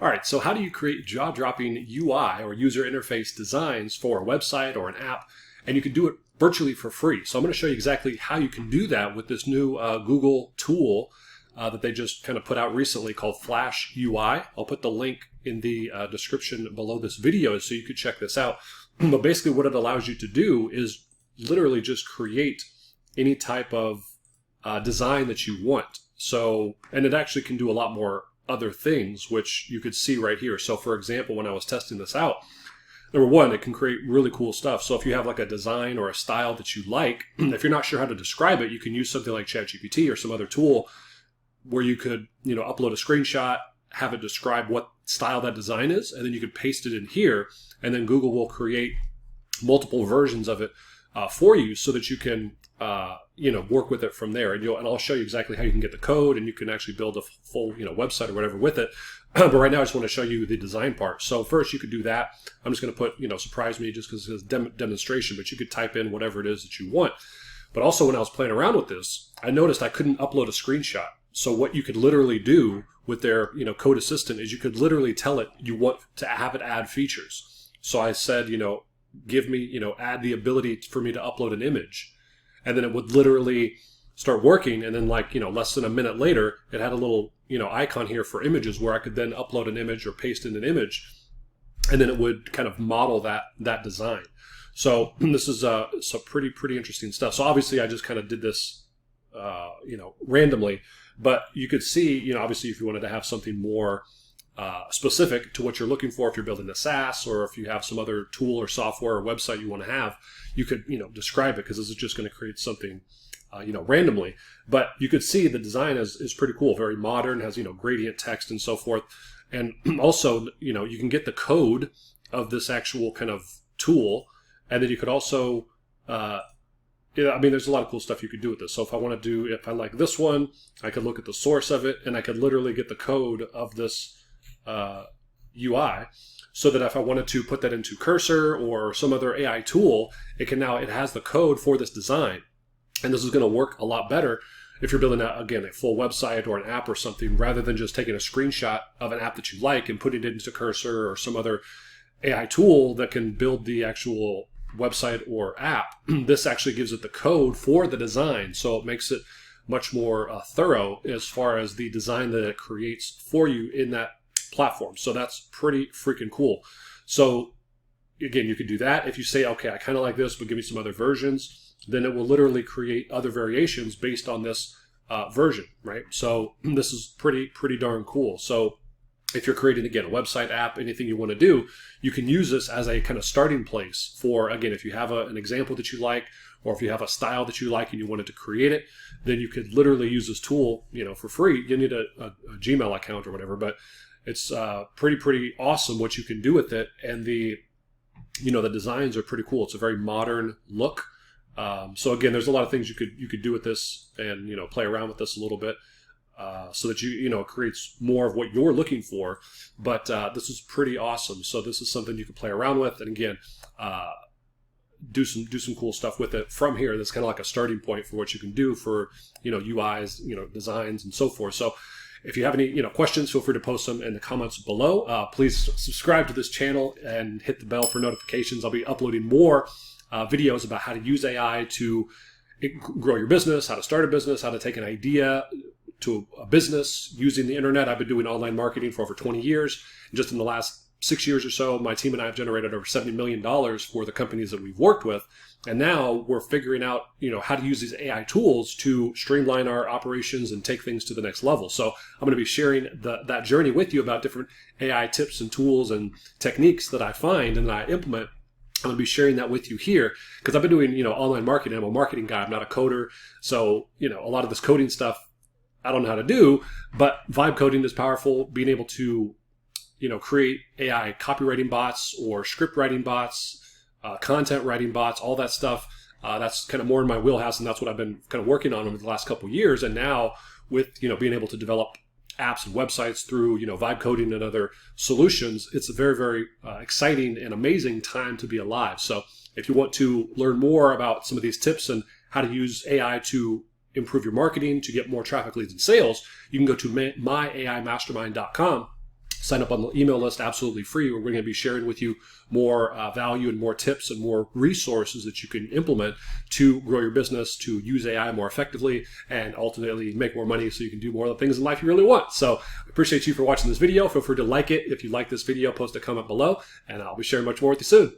All right, so how do you create jaw-dropping UI or user interface designs for a website or an app? And you can do it virtually for free. So I'm going to show you exactly how you can do that with this new Google tool that they just kind of put out recently called Flash UI. I'll put the link in the description below this video so you could check this out. But basically what it allows you to do is literally just create any type of design that you want. So, and it actually can do a lot more other things, which you could see right here. So for example, when I was testing this out, number one, it can create really cool stuff. So if you have like a design or a style that you like, if you're not sure how to describe it, you can use something like ChatGPT or some other tool where you could, upload a screenshot, have it describe what style that design is, and then you could paste it in here, and then Google will create multiple versions of it for you so that you can work with it from there. And I'll show you exactly how you can get the code, and you can actually build a full website or whatever with it. But right now I just want to show you the design part. So first you could do that. I'm just going to put surprise me just because it's a demonstration, but you could type in whatever it is that you want. But also when I was playing around with this, I noticed I couldn't upload a screenshot. So what you could literally do with their code assistant is you could literally tell it you want to have it add features. So I said, give me, add the ability for me to upload an image. And then it would literally start working. And then less than a minute later, it had a little, icon here for images where I could then upload an image or paste in an image. And then it would kind of model that design. So this is some pretty interesting stuff. So obviously I just kind of did this, randomly, but you could see, obviously if you wanted to have something more specific to what you're looking for, if you're building a SaaS or if you have some other tool or software or website you want to have, you could, describe it, because this is just going to create something, randomly. But you could see the design is pretty cool, very modern, has, gradient text and so forth. And also, you can get the code of this actual kind of tool. And then you could also, there's a lot of cool stuff you could do with this. So if I like this one, I could look at the source of it, and I could literally get the code of this UI, so that if I wanted to put that into Cursor or some other AI tool, it has the code for this design. And this is going to work a lot better if you're building a full website or an app or something, rather than just taking a screenshot of an app that you like and putting it into Cursor or some other AI tool that can build the actual website or app. This actually gives it the code for the design, so it makes it much more thorough as far as the design that it creates for you in that platform. So that's pretty freaking cool. So again, you could do that. If you say, okay, I kind of like this, but give me some other versions, then it will literally create other variations based on this version, right? So this is pretty darn cool. So if you're creating, again, a website, app, anything you want to do, you can use this as a kind of starting place for, again, if you have an example that you like, or if you have a style that you like and you wanted to create it, then you could literally use this tool, for free. You need a Gmail account or whatever, but it's pretty awesome what you can do with it. And the designs are pretty cool. It's a very modern look. So again, there's a lot of things you could do with this, and play around with this a little bit. So that it creates more of what you're looking for. But this is pretty awesome. So this is something you can play around with, and again, do some cool stuff with it from here. That's kind of like a starting point for what you can do for UIs, designs, and so forth. So if you have any questions, feel free to post them in the comments below. Please subscribe to this channel and hit the bell for notifications. I'll be uploading more videos about how to use AI to grow your business, how to start a business, how to take an idea to a business using the internet. I've been doing online marketing for over 20 years. And just in the last 6 years or so, my team and I have generated over $70 million for the companies that we've worked with. And now we're figuring out, how to use these AI tools to streamline our operations and take things to the next level. So I'm going to be sharing that journey with you about different AI tips and tools and techniques that I find and that I implement. I'm going to be sharing that with you here because I've been doing, online marketing. I'm a marketing guy. I'm not a coder. So, a lot of this coding stuff I don't know how to do, but vibe coding is powerful. Being able to, create AI copywriting bots or script writing bots, content writing bots, all that stuff. That's kind of more in my wheelhouse, and that's what I've been kind of working on over the last couple of years. And now with, being able to develop apps and websites through, vibe coding and other solutions, it's a very exciting and amazing time to be alive. So if you want to learn more about some of these tips and how to use AI to improve your marketing, to get more traffic, leads, and sales, you can go to myaimastermind.com Sign up on the email list absolutely free. We're going to be sharing with you more value and more tips and more resources that you can implement to grow your business, to use AI more effectively, and ultimately make more money so you can do more of the things in life you really want. So I appreciate you for watching this video. Feel free to like it. If you like this video, post a comment below, and I'll be sharing much more with you soon.